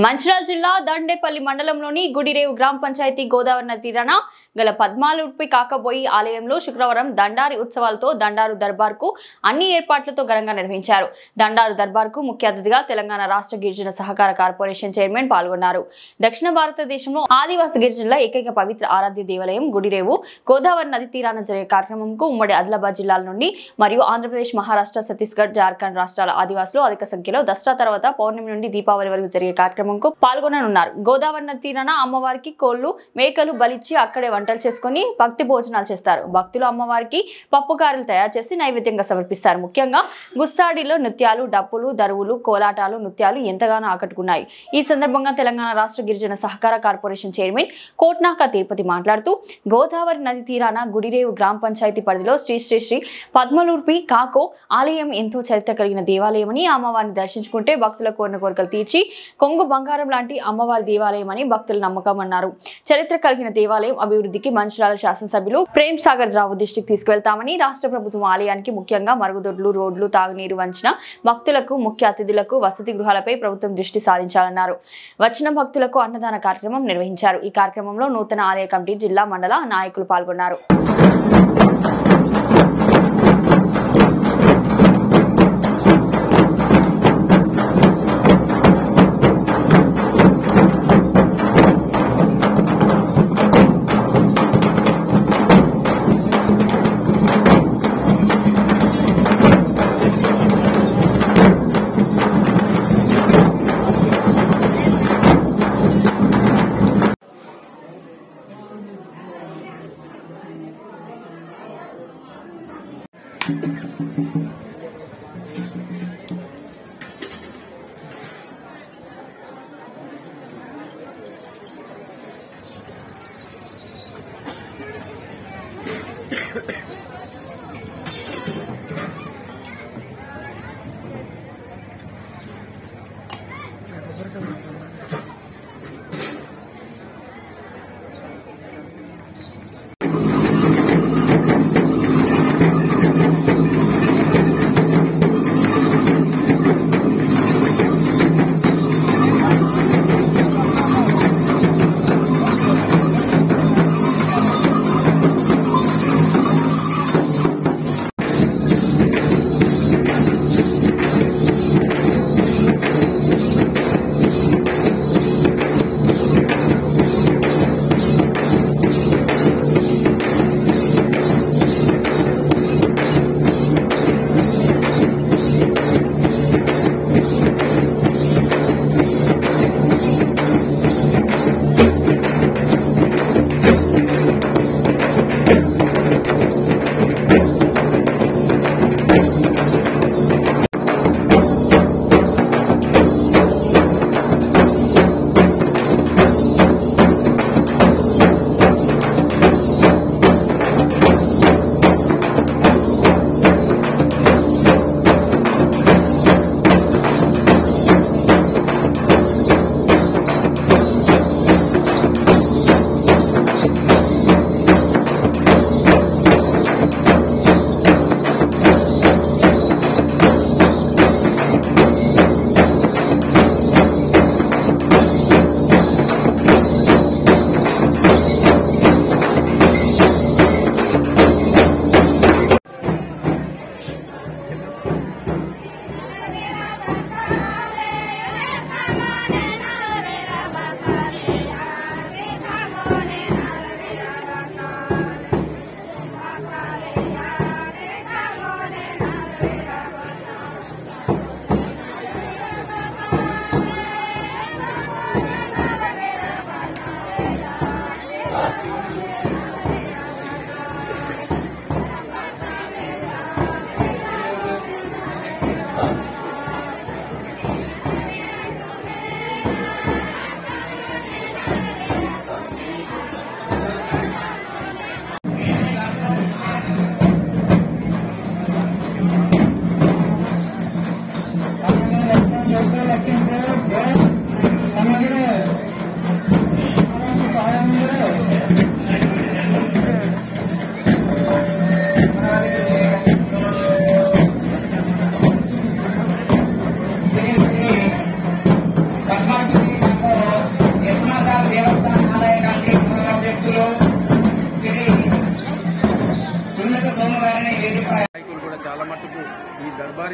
మంచిర్యాల జిల్లా దండేపల్లి మండలంలోని గుడిరేవు గ్రామ పంచాయతీ గోదావరి నది తీరాన గల పద్మాలూర్పి కాకబోయి ఆలయంలో శుక్రవారం దండారి ఉత్సవాలతో దండారు దర్బార్కు అన్ని ఏర్పాట్లతో ఘనంగా నిర్వహించారు. దండారు దర్బార్కు ముఖ్య అతిథిగా తెలంగాణ రాష్ట్ర గిరిజన సహకార కార్పొరేషన్ చైర్మన్ పాల్గొన్నారు. దక్షిణ భారతదేశంలో ఆదివాసి గిరిజనుల ఏకైక పవిత్ర ఆరాధ్య దేవాలయం గుడిరేవు గోదావరి నది తీరాన జరిగే కార్యక్రమంకు ఉమ్మడి ఆదిలాబాద్ జిల్లాల నుండి మరియు ఆంధ్రప్రదేశ్, మహారాష్ట్ర, ఛత్తీస్గఢ్, జార్ఖండ్ రాష్ట్రాల ఆదివాసులు అధిక సంఖ్యలో దసరా తర్వాత పౌర్ణమి నుండి దీపావళి వరకు జరిగే కార్యక్రమంకు పాల్గొననున్నారు. గోదావరి నది తీరాన అమ్మవారికి కోళ్లు, మేకలు బలిచ్చి అక్కడే వంటలు చేసుకుని భక్తి భోజనాలు చేస్తారు. భక్తులు అమ్మవారికి పప్పుకారులు తయారు చేసి నైవేద్యంగా సమర్పిస్తారు. ముఖ్యంగా గుస్సాడిలో నృత్యాలు, డప్పులు, దరువులు, కోలాటాలు, నృత్యాలు ఎంతగానో ఆకట్టుకున్నాయి. ఈ సందర్భంగా తెలంగాణ రాష్ట్ర గిరిజన సహకార కార్పొరేషన్ చైర్మన్ కోట్నాక తిరుపతి మాట్లాడుతూ గోదావరి నది తీరాన గుడిరేవు గ్రామ పంచాయతీ పరిధిలో శ్రీ శ్రీ శ్రీ పద్మలూర్పి కాకో ఆలయం ఎంతో చరిత్ర కలిగిన దేవాలయమని, అమ్మవారిని దర్శించుకుంటే భక్తుల కోరిన కోరికలు తీర్చి కొంగు బంగారం లాంటి అమ్మవారి దేవాలయం అని భక్తుల నమ్మకం అన్నారు. చరిత్ర కలిగిన దేవాలయం అభివృద్ధికి మంచిర్యాల శాసనసభ్యులు ప్రేమ్ సాగర్ రావు దృష్టికి తీసుకెళ్తామని, రాష్ట్ర ప్రభుత్వం ఆలయానికి ముఖ్యంగా మరుగుదొడ్లు, రోడ్లు, తాగునీరు వంచిన భక్తులకు, ముఖ్య అతిథులకు వసతి గృహాలపై ప్రభుత్వం దృష్టి సాధించాలన్నారు. వచ్చిన భక్తులకు అన్నదాన కార్యక్రమం నిర్వహించారు. ఈ కార్యక్రమంలో నూతన ఆలయ కమిటీ, జిల్లా, మండల నాయకులు పాల్గొన్నారు.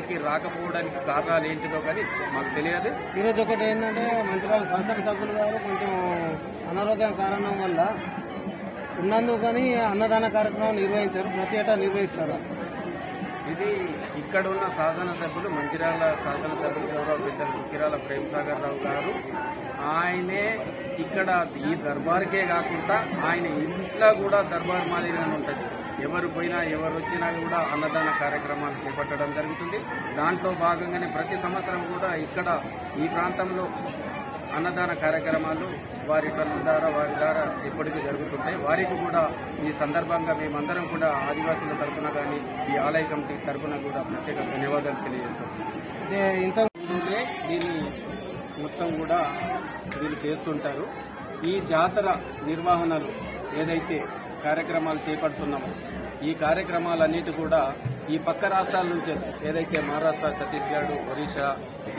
ఇక్కడికి రాకపోవడానికి కారణాలు ఏంటిదో కానీ మాకు తెలియదు. ఈరోజు ఒకటి ఏంటంటే మంచిర్యాల శాసనసభ్యులు గారు కొంచెం అనారోగ్యం కారణం వల్ల ఉన్నందుకు కానీ అన్నదాన కార్యక్రమం నిర్వహించారు. ప్రతి ఏటా నిర్వహిస్తారు. ఇది ఇక్కడ ఉన్న శాసనసభ్యులు మంచిర్యాల శాసనసభ్యులు గౌరవ పెద్దలు కిరాల ప్రేమసాగర్ రావు గారు ఆయనే ఇక్కడ ఈ దర్బార్కే కాకుండా ఆయన ఇంట్లో కూడా దర్బార్ మాదిరిగానే ఉంటుంది. ఎవరు పోయినా ఎవరు వచ్చినా కూడా అన్నదాన కార్యక్రమాలు చేపట్టడం జరుగుతుంది. దాంట్లో భాగంగానే ప్రతి సంవత్సరం కూడా ఇక్కడ ఈ ప్రాంతంలో అన్నదాన కార్యక్రమాలు వారి ట్రస్ట్ ద్వారా వారి ద్వారా ఎప్పటికీ జరుగుతుంటాయి. వారికి కూడా ఈ సందర్భంగా మేమందరం కూడా ఆదివాసుల తరఫున కానీ ఈ ఆలయ కమిటీ తరఫున కూడా ప్రత్యేక ధన్యవాదాలు తెలియజేస్తాం. ఇంత దీన్ని మొత్తం కూడా వీళ్ళు చేస్తుంటారు. ఈ జాతర నిర్వహణలు ఏదైతే కార్యక్రమాలు చేపడుతున్నామో ఈ కార్యక్రమాలన్నిటి కూడా ఈ పక్క రాష్ట్రాల నుంచి ఏదైతే మహారాష్ట్ర, ఛత్తీస్గఢ్, ఒరిస్సా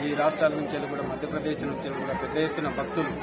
ఈ రాష్ట్రాల నుంచి కూడా మధ్యప్రదేశ్ నుంచి కూడా పెద్ద ఎత్తున భక్తులు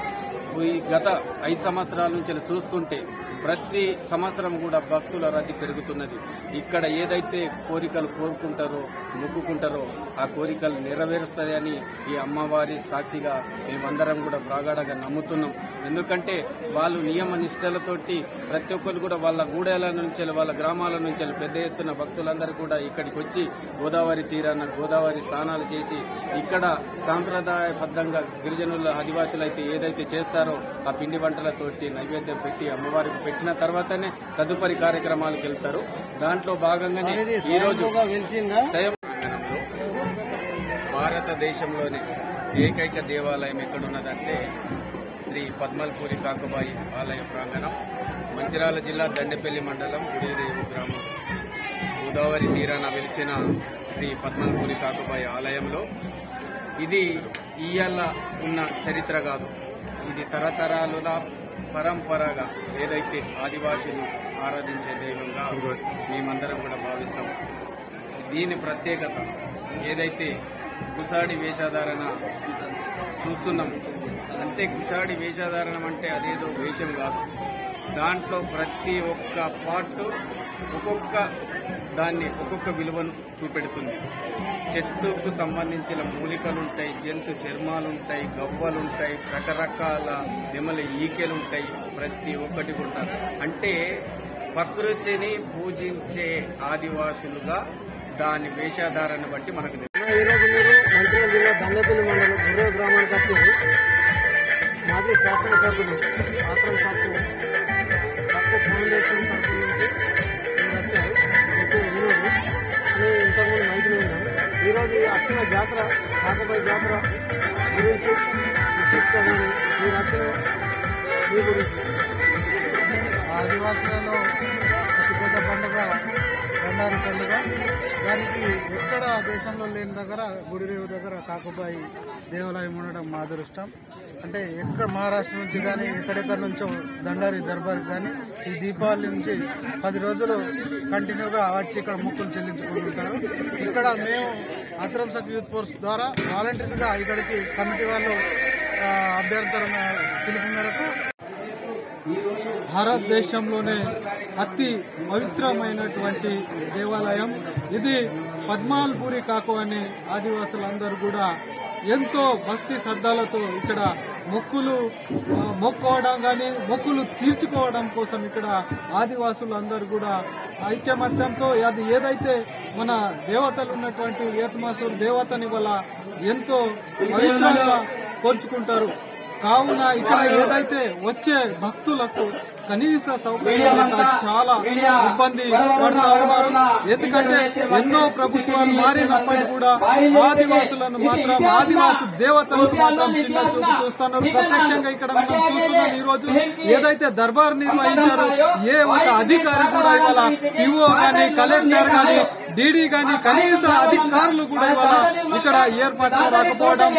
ఈ గత 5 సంవత్సరాల నుంచి చూస్తుంటే ప్రతి సంవత్సరం కూడా భక్తుల రద్దీ పెరుగుతున్నది. ఇక్కడ ఏదైతే కోరికలు కోరుకుంటారో మొక్కుకుంటారో ఆ కోరికలు నెరవేరుస్తాయని ఈ అమ్మవారి సాక్షిగా మేమందరం కూడా ప్రగాఢంగా నమ్ముతున్నాం. ఎందుకంటే వాళ్ళు నియమ నిష్టలతోటి ప్రతి ఒక్కరు కూడా వాళ్ళ గూడెల నుంచి వాళ్ళ గ్రామాల నుంచి పెద్ద ఎత్తున భక్తులందరూ కూడా ఇక్కడికి వచ్చి గోదావరి తీరాన గోదావరి స్నానాలు చేసి ఇక్కడ సాంప్రదాయబద్ధంగా గిరిజనుల ఆదివాసులు అయితే ఏదైతే చేస్తారో ఆ పిండి వంటలతోటి నైవేద్యం పెట్టి అమ్మవారికి పెట్టిన తర్వాతనే తదుపరి కార్యక్రమాలకు వెళ్తారు. దాంట్లో భాగంగానే ఈరోజు భారతదేశంలోని ఏకైక దేవాలయం ఎక్కడున్నదంటే శ్రీ పద్మల్పూరి కాకబాయి ఆలయ ప్రాంగణం, మంచిర్యాల జిల్లా దండేపల్లి మండలం గుడిరేవు గ్రామం గోదావరి తీరాన వెలిసిన శ్రీ పద్మల్పూరి కాకబాయి ఆలయంలో ఇది ఇయ్యాల ఉన్న చరిత్ర కాదు. ఇది తరతరాలుగా పరంపరగా ఏదైతే ఆదివాసులు ఆరాధించే దైవంగా మేమందరం కూడా భావిస్తాం. దీని ప్రత్యేకత ఏదైతే కుసాడి వేషధారణ చూస్తున్నాం అంటే కుసాడి వేషధారణం అంటే అదేదో వేషం కాదు. దాంట్లో ప్రతి ఒక్క పార్ట్ ఒక్కొక్క దాన్ని ఒక్కొక్క విలువను చూపెడుతుంది. చెట్టుకు సంబంధించిన మూలికలుంటాయి, జంతు చర్మాలుంటాయి, గవ్వలుంటాయి, రకరకాల నెమలి ఈకెలుంటాయి. ప్రతి ఒక్కటి కూడా అంటే ప్రకృతిని పూజించే ఆదివాసులుగా దాని వేషధారణ బట్టి మనకు ఈరోజు మీరు మంచిర్యాల జిల్లా దండేపల్లి మండలం గుడిరేవు గ్రామానికి వచ్చారు. మాజీ శాసనసభ్యులు ఆత్రం సాక్షి ఫౌండేషన్ తరఫు నుంచి మీరు వచ్చారు. ఈరోజు అని ఇంతకుముందు మైకులు విన్నాను. ఈరోజు వచ్చిన జాతర కాకబాయి జాతర గురించి విశిష్టమని మీరు వచ్చిన మీ గురించి ఆదివాసులలో అతిపెద్ద పండుగ బండారు పండుగ. దానికి ఎక్కడ దేశంలో లేని దగ్గర గుడిరేవు దగ్గర కాకబాయి దేవాలయం ఉండడం మా అదృష్టం. అంటే ఎక్కడ మహారాష్ట్ర నుంచి కానీ ఎక్కడెక్కడి నుంచో దండారి దర్బార్ కానీ ఈ దీపావళి నుంచి 10 రోజులు కంటిన్యూగా వచ్చి ఇక్కడ మొక్కులు చెల్లించుకుంటుంటారు. ఇక్కడ మేము ఆత్రం సఖ్ యూత్ ఫోర్స్ ద్వారా వాలంటీర్స్ గా ఇక్కడికి కమిటీ వాళ్ళు అభ్యర్థన పిలుపు మేరకు భారతదేశంలోనే అతి పవిత్రమైనటువంటి దేవాలయం ఇది. పద్మల్పూరి కాకు అనే ఆదివాసులందరూ కూడా ఎంతో భక్తి శ్రద్ధలతో ఇక్కడ మొక్కుకోవడం కానీ మొక్కులు తీర్చుకోవడం కోసం ఇక్కడ ఆదివాసులందరూ కూడా ఐక్యమత్యంతో అది ఏదైతే మన దేవతలు ఉన్నటువంటి ఏతమాసూరు దేవతని వల్ల ఎంతో పవిత్రంగా కోర్చుకుంటారు. కావున ఇక్కడ ఏదైతే వచ్చే భక్తులకు కనీస సౌకర్యాలు చాలా ఇబ్బంది పడుతూ ఉన్నారు. ఎందుకంటే ఎన్నో ప్రభుత్వాలు మారినప్పటికీ కూడా ఆదివాసులను మాత్రం ఆదివాసి దేవతలను మాత్రం చిన్న చూపు చూస్తున్నారు. ప్రత్యక్షంగా ఇక్కడ మనం చూస్తున్నాం. ఈ రోజు ఏదైతే దర్బార్ నిర్వహించారో ఏ ఒక అధికారి కూడా ఇవాళ పిఓ గానీ కలెక్టర్ గానీ డీడీ గానీ కనీస అధికారులు కూడా ఇవాళ ఇక్కడ ఏర్పాట్లు రాకపోవడం.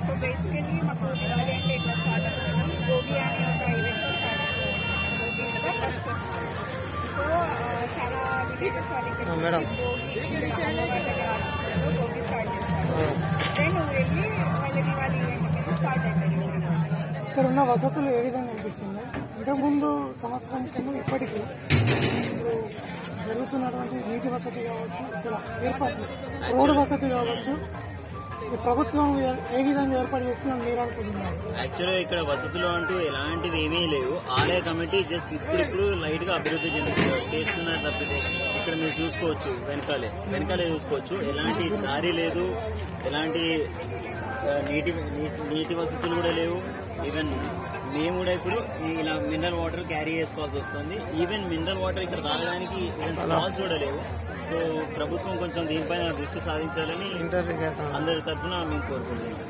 సో బేసికలీ మాకు దివాళీ అంటే ఇట్లా స్టార్ట్ అవుతుంది. భోగి అనే ఒక ఈవెంట్తో స్టార్ట్ అవుతుంది. భోగి ఇంకా ఫస్ట్ సో చాలా విలేజెస్ వాళ్ళు ఇక్కడ భోగి అమ్మవారి దగ్గర ఆశిస్తారు, భోగి స్టార్ట్ చేస్తారు. దెన్ వెళ్ళి వాళ్ళ దివాళీ ఈవెంట్ కింద స్టార్ట్ అవుతుంది. ఇక్కడ ఉన్న వసతులు ఏ విధంగా అనిపిస్తున్నాయి? ఇంతకుముందు సంవత్సరం కింద ఇప్పటికీ జరుగుతున్నటువంటి నీటి వసతి కావచ్చు, ఇక్కడ ఏర్పాట్లు రోడ్డు వసతి కావచ్చు, ఈ ప్రభుత్వం ఏ విధంగా ఏర్పాటు చేస్తుందని మీరు అనుకుంటున్నారు? యాక్చువల్గా ఇక్కడ వసతులు అంటూ ఎలాంటివి ఏమీ లేవు. ఆలయ కమిటీ జస్ట్ ఇప్పుడు లైట్ గా అభివృద్ధి చేస్తున్నారు తప్పితే ఇక్కడ మీరు చూసుకోవచ్చు, వెనకాలే చూసుకోవచ్చు, ఎలాంటి దారి లేదు, ఎలాంటి నీటి వసతులు కూడా లేవు. ఈవెన్ మేము కూడా ఇప్పుడు ఇలా మినరల్ వాటర్ క్యారీ చేసుకోవాల్సి వస్తుంది. ఈవెన్ మినరల్ వాటర్ ఇక్కడ తాగడానికి ఈవెన్ స్టాల్స్ కూడా లేవు. సో ప్రభుత్వం కొంచెం దీనిపైన దృష్టి సాధించాలని అందరి తరఫున మేము కోరుకుంటున్నాం.